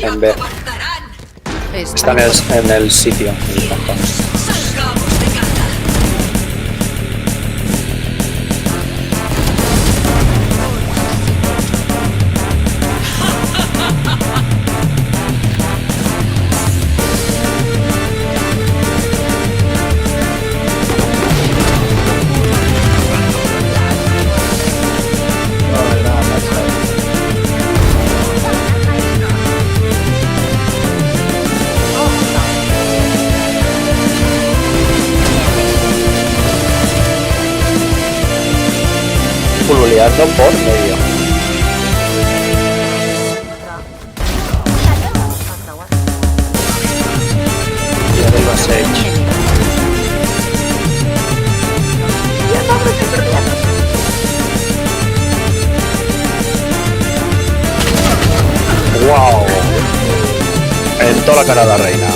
En B. Está en el sitio. En el cantón. Pululeando por medio. Y arriba Sage. ¡Wow! En toda la cara de la reina.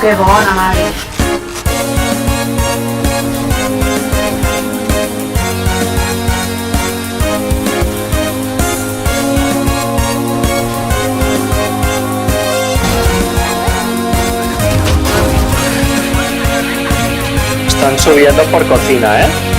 Que bona, madre. Están subiendo por cocina, ¿eh?